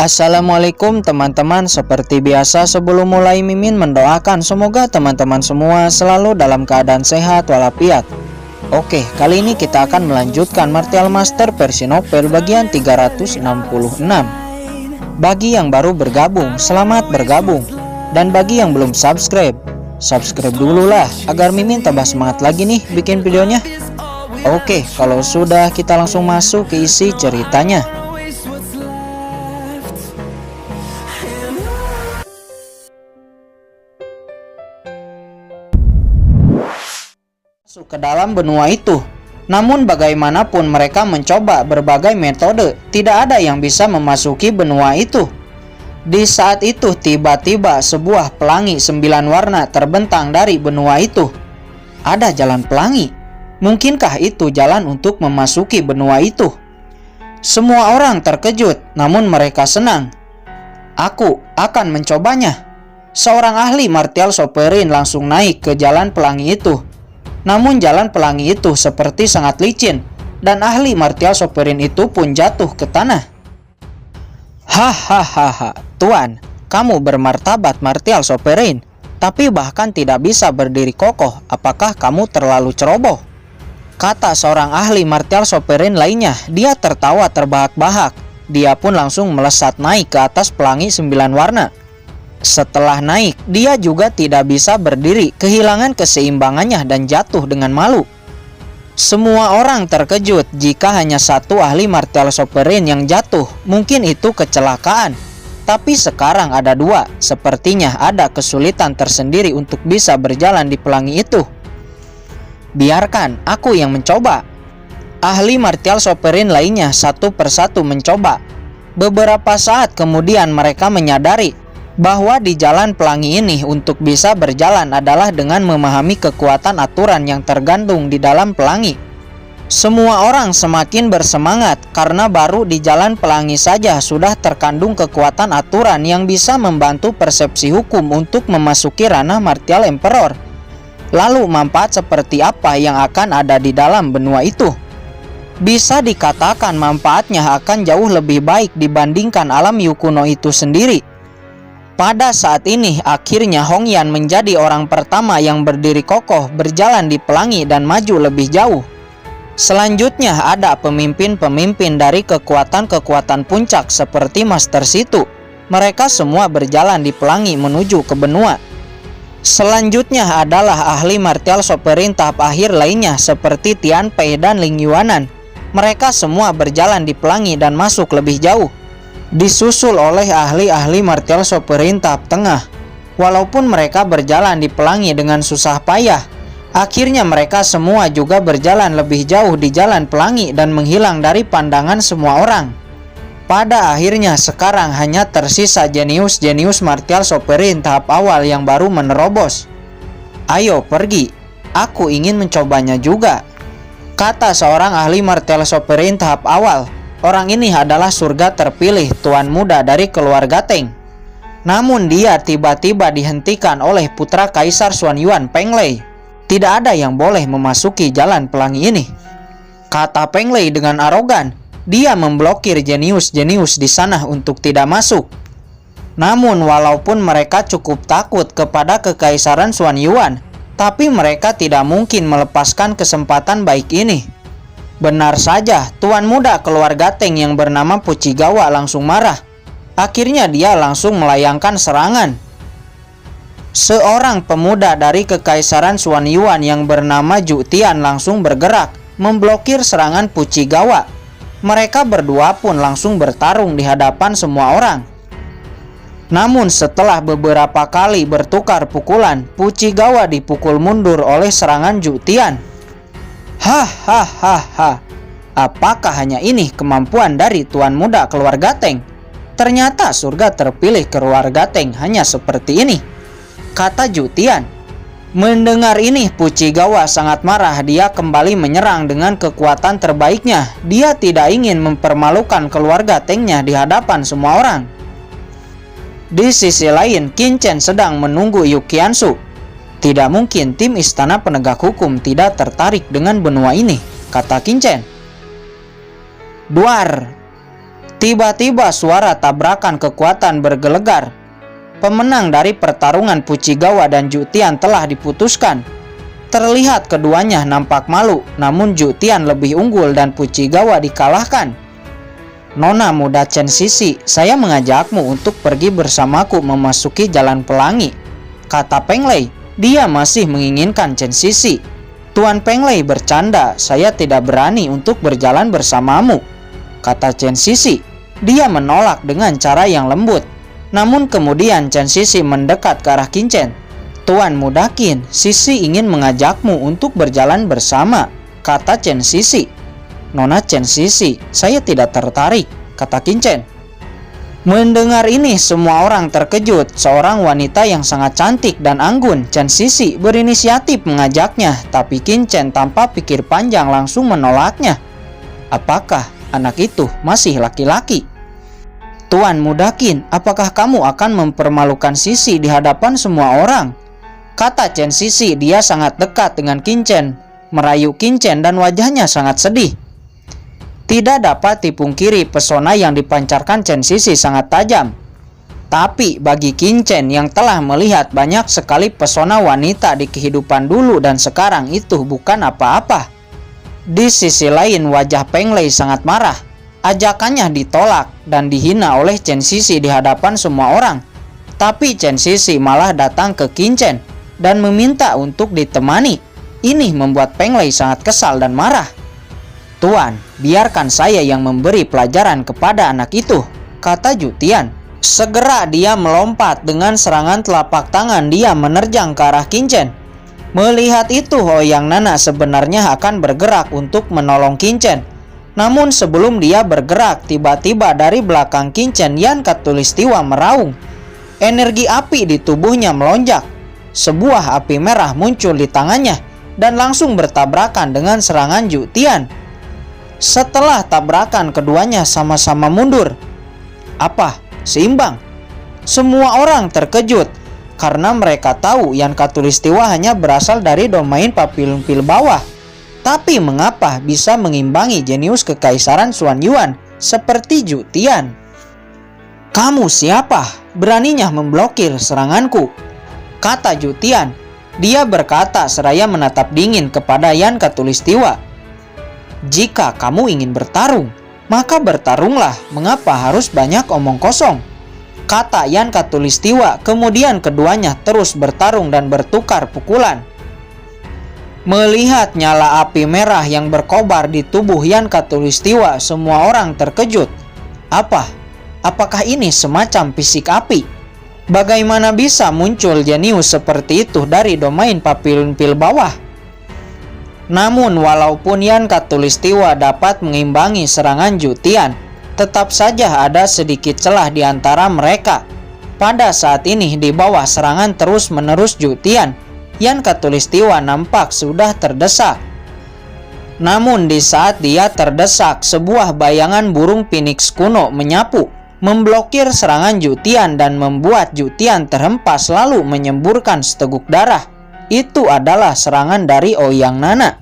Assalamualaikum teman-teman. Seperti biasa sebelum mulai Mimin mendoakan semoga teman-teman semua selalu dalam keadaan sehat walafiat. Oke, kali ini kita akan melanjutkan Martial Master versi novel bagian 366. Bagi yang baru bergabung, selamat bergabung. Dan bagi yang belum subscribe, subscribe dulu lah agar Mimin tambah semangat lagi nih bikin videonya. Oke, kalau sudah kita langsung masuk ke isi ceritanya. Masuk ke dalam benua itu. Namun bagaimanapun mereka mencoba berbagai metode, tidak ada yang bisa memasuki benua itu. Di saat itu tiba-tiba sebuah pelangi 9 warna terbentang dari benua itu. Ada jalan pelangi. Mungkinkah itu jalan untuk memasuki benua itu? Semua orang terkejut, namun mereka senang. Aku akan mencobanya. Seorang ahli martial sovereign langsung naik ke jalan pelangi itu. Namun jalan pelangi itu seperti sangat licin, dan ahli martial sovereign itu pun jatuh ke tanah. Hahaha, Tuan, kamu bermartabat martial sovereign, tapi bahkan tidak bisa berdiri kokoh. Apakah kamu terlalu ceroboh? Kata seorang ahli martial sovereign lainnya. Dia tertawa terbahak-bahak. Dia pun langsung melesat naik ke atas pelangi 9 warna. Setelah naik, dia juga tidak bisa berdiri, kehilangan keseimbangannya dan jatuh dengan malu. Semua orang terkejut jika hanya satu ahli martial sovereign yang jatuh. Mungkin itu kecelakaan. Tapi sekarang ada dua. Sepertinya ada kesulitan tersendiri untuk bisa berjalan di pelangi itu. Biarkan aku yang mencoba. Ahli martial sovereign lainnya satu persatu mencoba. Beberapa saat kemudian mereka menyadari bahwa di jalan pelangi ini untuk bisa berjalan adalah dengan memahami kekuatan aturan yang tergantung di dalam pelangi. Semua orang semakin bersemangat karena baru di jalan pelangi saja sudah terkandung kekuatan aturan yang bisa membantu persepsi hukum untuk memasuki ranah martial emperor. Lalu manfaat seperti apa yang akan ada di dalam benua itu? Bisa dikatakan manfaatnya akan jauh lebih baik dibandingkan alam Yukuno itu sendiri. Pada saat ini, akhirnya Hongyan menjadi orang pertama yang berdiri kokoh, berjalan di pelangi dan maju lebih jauh. Selanjutnya ada pemimpin-pemimpin dari kekuatan-kekuatan puncak seperti Master Situ. Mereka semua berjalan di pelangi menuju ke benua. Selanjutnya adalah ahli martial sovereign tahap akhir lainnya seperti Tian Pei dan Ling Yuanan. Mereka semua berjalan di pelangi dan masuk lebih jauh. Disusul oleh ahli-ahli martial sovereign tahap tengah. Walaupun mereka berjalan di pelangi dengan susah payah, akhirnya mereka semua juga berjalan lebih jauh di jalan pelangi dan menghilang dari pandangan semua orang. Pada akhirnya sekarang hanya tersisa jenius-jenius martial sovereign tahap awal yang baru menerobos. Ayo pergi, aku ingin mencobanya juga, kata seorang ahli martial sovereign tahap awal. Orang ini adalah surga terpilih, tuan muda dari keluarga Teng. Namun dia tiba-tiba dihentikan oleh putra Kaisar Xuanyuan, Peng Lei. Tidak ada yang boleh memasuki jalan pelangi ini, kata Peng Lei dengan arogan. Dia memblokir jenius-jenius di sana untuk tidak masuk. Namun walaupun mereka cukup takut kepada kekaisaran Xuanyuan, tapi mereka tidak mungkin melepaskan kesempatan baik ini. Benar saja, tuan muda keluarga Teng yang bernama Fujigawa langsung marah. Akhirnya dia langsung melayangkan serangan. Seorang pemuda dari kekaisaran Xuanyuan yang bernama Zhu Tian langsung bergerak, memblokir serangan Fujigawa. Mereka berdua pun langsung bertarung di hadapan semua orang. Namun setelah beberapa kali bertukar pukulan, Fujigawa dipukul mundur oleh serangan Zhu Tian. Hahaha, apakah hanya ini kemampuan dari tuan muda keluarga Teng? Ternyata surga terpilih keluarga Teng hanya seperti ini, kata Zhu Tian. Mendengar ini, Fujigawa sangat marah. Dia kembali menyerang dengan kekuatan terbaiknya. Dia tidak ingin mempermalukan keluarga Tengnya di hadapan semua orang. Di sisi lain, Qin Chen sedang menunggu Yu Qiansu. Tidak mungkin tim istana penegak hukum tidak tertarik dengan benua ini, kata Qin Chen. Duar. Tiba-tiba suara tabrakan kekuatan bergelegar. Pemenang dari pertarungan Fujigawa dan Jutian telah diputuskan. Terlihat keduanya nampak malu, namun Jutian lebih unggul dan Fujigawa dikalahkan. Nona muda Chen Sisi, saya mengajakmu untuk pergi bersamaku memasuki Jalan Pelangi, kata Peng Lei. Dia masih menginginkan Chen Sisi. Tuan Peng Lei bercanda, saya tidak berani untuk berjalan bersamamu, kata Chen Sisi. Dia menolak dengan cara yang lembut. Namun kemudian Chen Sisi mendekat ke arah Qin Chen. Tuan muda Qin, Sisi ingin mengajakmu untuk berjalan bersama, kata Chen Sisi. Nona Chen Sisi, saya tidak tertarik, kata Qin Chen. Mendengar ini semua orang terkejut. Seorang wanita yang sangat cantik dan anggun, Chen Sisi, berinisiatif mengajaknya, tapi Qin Chen tanpa pikir panjang langsung menolaknya. Apakah anak itu masih laki-laki? Tuan muda Qin, apakah kamu akan mempermalukan Sisi di hadapan semua orang? Kata Chen Sisi. Dia sangat dekat dengan Qin Chen, merayu Qin Chen dan wajahnya sangat sedih. Tidak dapat dipungkiri pesona yang dipancarkan Chen Sisi sangat tajam. Tapi bagi Qin Chen yang telah melihat banyak sekali pesona wanita di kehidupan dulu dan sekarang, itu bukan apa-apa. Di sisi lain wajah Peng Lei sangat marah. Ajakannya ditolak dan dihina oleh Chen Sisi di hadapan semua orang. Tapi Chen Sisi malah datang ke Qin Chen dan meminta untuk ditemani. Ini membuat Peng Lei sangat kesal dan marah. Tuan, biarkan saya yang memberi pelajaran kepada anak itu, kata Jutian. Segera dia melompat dengan serangan telapak tangan. Dia menerjang ke arah Qin Chen. Melihat itu, Ouyang Nana sebenarnya akan bergerak untuk menolong Qin Chen. Namun sebelum dia bergerak, tiba-tiba dari belakang Qin Chen Yan Khatulistiwa meraung. Energi api di tubuhnya melonjak. Sebuah api merah muncul di tangannya dan langsung bertabrakan dengan serangan Jutian. Setelah tabrakan, keduanya sama-sama mundur. Apa? Seimbang? Semua orang terkejut karena mereka tahu Yan Khatulistiwa hanya berasal dari domain Papillon Pil bawah. Tapi mengapa bisa mengimbangi jenius kekaisaran Xuan Yuan seperti Jutian? Kamu siapa? Beraninya memblokir seranganku, kata Jutian. Dia berkata seraya menatap dingin kepada Yan Khatulistiwa. Jika kamu ingin bertarung, maka bertarunglah. Mengapa harus banyak omong kosong? Kata Yan Khatulistiwa. Kemudian keduanya terus bertarung dan bertukar pukulan. Melihat nyala api merah yang berkobar di tubuh Yan Khatulistiwa, semua orang terkejut. Apakah ini semacam fisik api? Bagaimana bisa muncul jenius seperti itu dari domain Papillon Pil bawah? Namun walaupun Yan Khatulistiwa dapat mengimbangi serangan Jutian, tetap saja ada sedikit celah di antara mereka. Pada saat ini di bawah serangan terus-menerus Jutian, Yan Khatulistiwa nampak sudah terdesak. Namun di saat dia terdesak, sebuah bayangan burung phoenix kuno menyapu, memblokir serangan Jutian dan membuat Jutian terhempas lalu menyemburkan seteguk darah. Itu adalah serangan dari Ouyang Nana.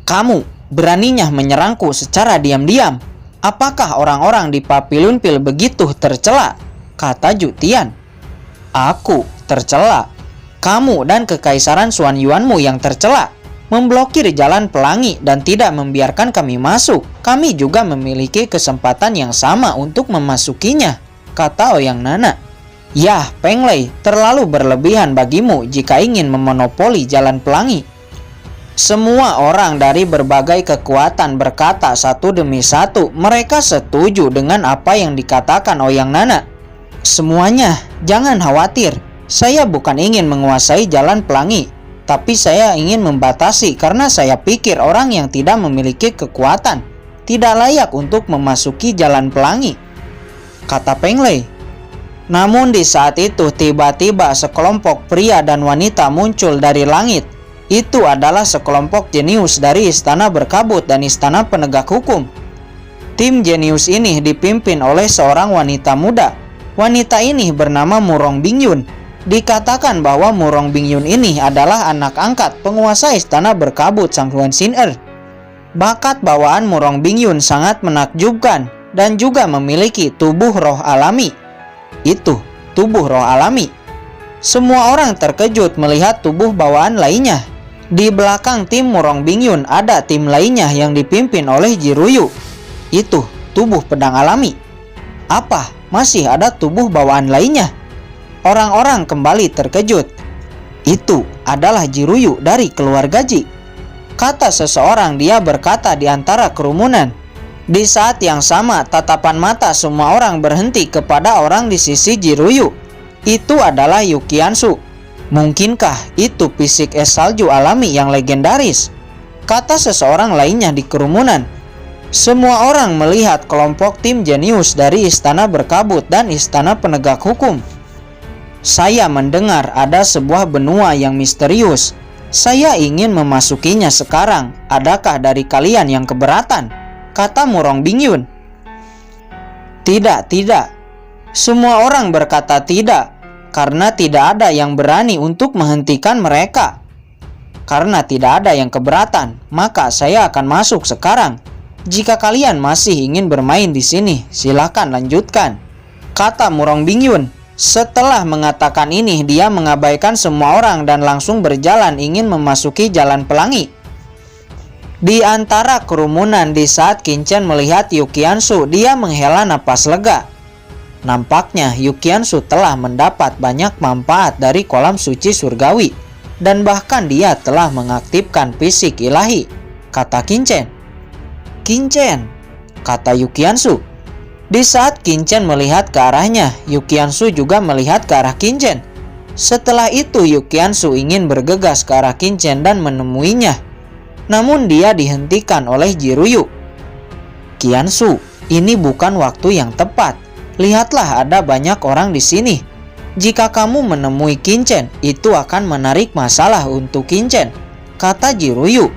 Kamu beraninya menyerangku secara diam-diam. Apakah orang-orang di Papillon Pil begitu tercela? Kata Jutian. Aku tercela? Kamu dan kekaisaran Xuan Yuanmu yang tercela, memblokir jalan pelangi dan tidak membiarkan kami masuk. Kami juga memiliki kesempatan yang sama untuk memasukinya, kata Ouyang Nana. Yah, Peng Lei, terlalu berlebihan bagimu jika ingin memonopoli jalan pelangi. Semua orang dari berbagai kekuatan berkata satu demi satu. Mereka setuju dengan apa yang dikatakan Ouyang Nana. Semuanya, jangan khawatir. Saya bukan ingin menguasai jalan pelangi, tapi saya ingin membatasi karena saya pikir orang yang tidak memiliki kekuatan tidak layak untuk memasuki jalan pelangi, kata Peng Lei. Namun di saat itu tiba-tiba sekelompok pria dan wanita muncul dari langit. Itu adalah sekelompok jenius dari Istana Berkabut dan Istana Penegak Hukum. Tim jenius ini dipimpin oleh seorang wanita muda. Wanita ini bernama Murong Bingyun. Dikatakan bahwa Murong Bingyun ini adalah anak angkat penguasa Istana Berkabut Sang Huan Xin Er. Bakat bawaan Murong Bingyun sangat menakjubkan. dan juga memiliki tubuh roh alami. Itu tubuh roh alami. Semua orang terkejut melihat tubuh bawaan lainnya. Di belakang tim Murong Bingyun ada tim lainnya yang dipimpin oleh Jiruyu. Itu tubuh pedang alami. Apa? Masih ada tubuh bawaan lainnya? Orang-orang kembali terkejut. Itu adalah Jiruyu dari keluarga Ji. Kata seseorang, dia berkata di antara kerumunan. Di saat yang sama, tatapan mata semua orang berhenti kepada orang di sisi Jiruyu. Itu adalah Yukiansu. Mungkinkah itu fisik es salju alami yang legendaris? Kata seseorang lainnya di kerumunan. Semua orang melihat kelompok tim jenius dari Istana Berkabut dan Istana Penegak Hukum. Saya mendengar ada sebuah benua yang misterius. Saya ingin memasukinya sekarang. Adakah dari kalian yang keberatan? Kata Murong Bingyun. Tidak. Semua orang berkata tidak, karena tidak ada yang berani untuk menghentikan mereka. Karena tidak ada yang keberatan, maka saya akan masuk sekarang. Jika kalian masih ingin bermain di sini, silakan lanjutkan. Kata Murong Bingyun. Setelah mengatakan ini, dia mengabaikan semua orang dan langsung berjalan ingin memasuki Jalan Pelangi. Di antara kerumunan di saat Qinchen melihat Yukiansu, dia menghela napas lega. Nampaknya Yukiansu telah mendapat banyak manfaat dari kolam suci surgawi, dan bahkan dia telah mengaktifkan fisik ilahi, kata Qinchen. Qinchen, kata Yukiansu. Di saat Qinchen melihat ke arahnya, Yukiansu juga melihat ke arah Qinchen. Setelah itu Yukiansu ingin bergegas ke arah Qinchen dan menemuinya. Namun dia dihentikan oleh Jiruyu. Qiansu, ini bukan waktu yang tepat. Lihatlah, ada banyak orang di sini. Jika kamu menemui Qinchen, itu akan menarik masalah untuk Qinchen, kata Jiruyu.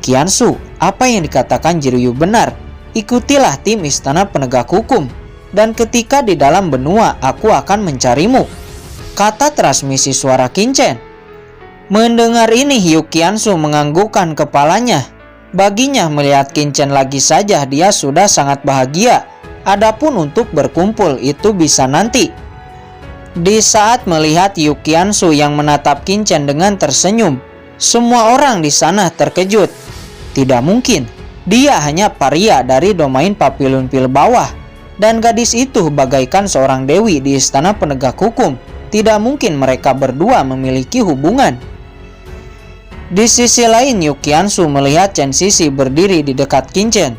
Qiansu, apa yang dikatakan Jiruyu benar. Ikutilah tim Istana Penegak Hukum, dan ketika di dalam benua, aku akan mencarimu, kata transmisi suara Qinchen. Mendengar ini, Yukiansu menganggukkan kepalanya. Baginya melihat Qinchen lagi saja dia sudah sangat bahagia. Adapun untuk berkumpul itu bisa nanti. Di saat melihat Yukiansu yang menatap Qinchen dengan tersenyum, semua orang di sana terkejut. Tidak mungkin, dia hanya paria dari domain Papillon Pil bawah, dan gadis itu bagaikan seorang dewi di Istana Penegak Hukum. Tidak mungkin mereka berdua memiliki hubungan. Di sisi lain, Yukiansu melihat Chen Sisi berdiri di dekat Qinchen.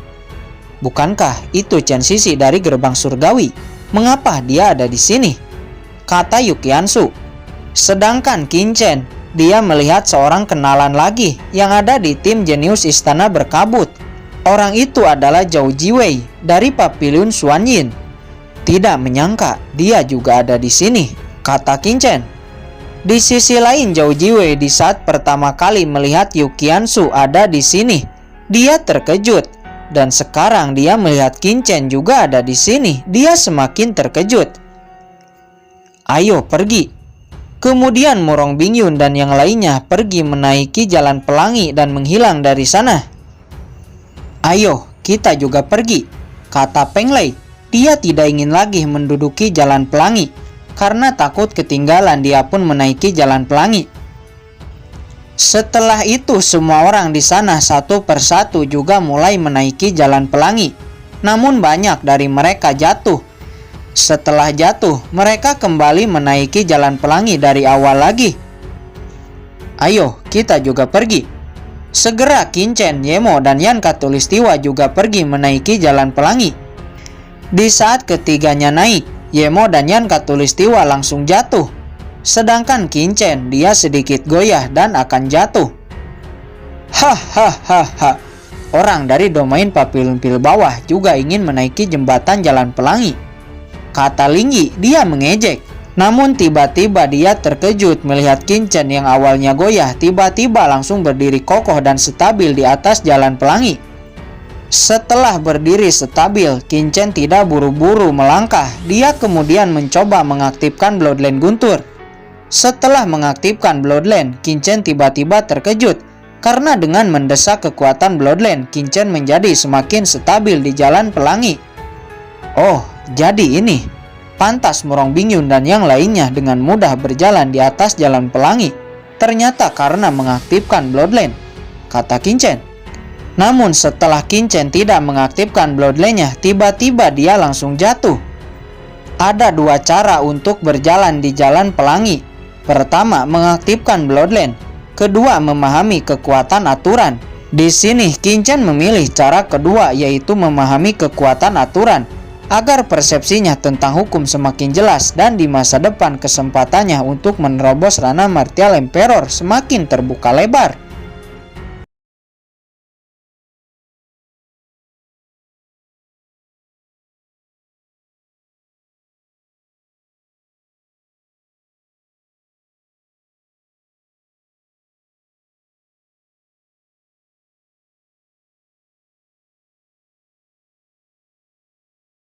Bukankah itu Chen Sisi dari Gerbang Surgawi? Mengapa dia ada di sini? Kata Yukiansu. Sedangkan Qinchen, dia melihat seorang kenalan lagi yang ada di tim jenius Istana Berkabut. Orang itu adalah Zhao Jiwei dari Papillon Xuanyin. Tidak menyangka dia juga ada di sini, kata Qinchen. Di sisi lain, Zhao Jiwei di saat pertama kali melihat Yukiansu ada di sini, dia terkejut. Dan sekarang dia melihat Qinchen juga ada di sini, dia semakin terkejut. Ayo pergi. Kemudian Murong Bingyun dan yang lainnya pergi menaiki Jalan Pelangi dan menghilang dari sana. Ayo, kita juga pergi, kata Peng Lei. Dia tidak ingin lagi menduduki Jalan Pelangi. Karena takut ketinggalan, dia pun menaiki Jalan Pelangi. Setelah itu semua orang di sana satu persatu juga mulai menaiki Jalan Pelangi. Namun banyak dari mereka jatuh. Setelah jatuh, mereka kembali menaiki Jalan Pelangi dari awal lagi. Ayo, kita juga pergi. Segera Qinchen, Yemo, dan Yan Khatulistiwa juga pergi menaiki Jalan Pelangi. Di saat ketiganya naik, Yemo dan Yan Khatulistiwa langsung jatuh. Sedangkan Qinchen, dia sedikit goyah dan akan jatuh. Hahaha. Orang dari domain Papillon Pil bawah juga ingin menaiki jembatan Jalan Pelangi, kata Lingyi. Dia mengejek. Namun tiba-tiba dia terkejut melihat Qinchen yang awalnya goyah tiba-tiba langsung berdiri kokoh dan stabil di atas Jalan Pelangi. Setelah berdiri stabil, Qinchen tidak buru-buru melangkah. Dia kemudian mencoba mengaktifkan Bloodline Guntur. Setelah mengaktifkan Bloodline, Qinchen tiba-tiba terkejut. Karena dengan mendesak kekuatan Bloodline, Qingchen menjadi semakin stabil di jalan pelangi. Oh, jadi ini. Pantas Murong Bingyun dan yang lainnya dengan mudah berjalan di atas jalan pelangi. Ternyata karena mengaktifkan Bloodline, kata Qingchen. Namun setelah Qingchen tidak mengaktifkan Bloodline-nya, tiba-tiba dia langsung jatuh. Ada dua cara untuk berjalan di jalan pelangi. Pertama, mengaktifkan Bloodline. Kedua, memahami kekuatan aturan. Di sini Qingchen memilih cara kedua, yaitu memahami kekuatan aturan, agar persepsinya tentang hukum semakin jelas dan di masa depan kesempatannya untuk menerobos ranah Martial Emperor semakin terbuka lebar.